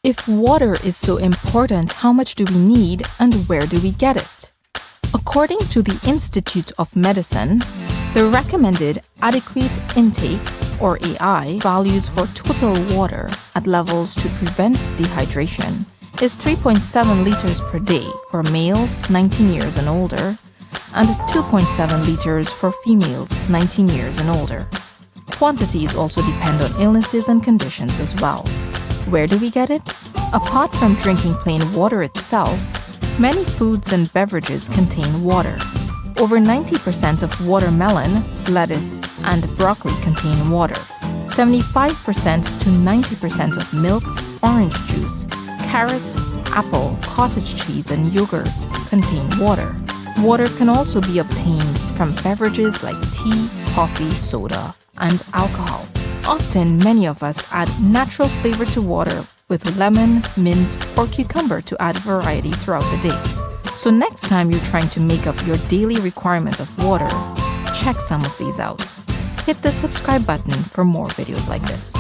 If water is so important, how much do we need and where do we get it? According to the Institute of Medicine, the recommended adequate intake, or AI, values for total water at levels to prevent dehydration is 3.7 liters per day for males 19 years and older and 2.7 liters for females 19 years and older. Quantities also depend on illnesses and conditions as well. Where do we get it? Apart from drinking plain water itself, many foods and beverages contain water. Over 90% of watermelon, lettuce, and broccoli contain water. 75% to 90% of milk, orange juice, carrot, apple, cottage cheese, and yogurt contain water. Water can also be obtained from beverages like tea, coffee, soda, and alcohol. Often, many of us add natural flavor to water with lemon, mint, or cucumber to add variety throughout the day. So next time you're trying to make up your daily requirement of water, check some of these out. Hit the subscribe button for more videos like this.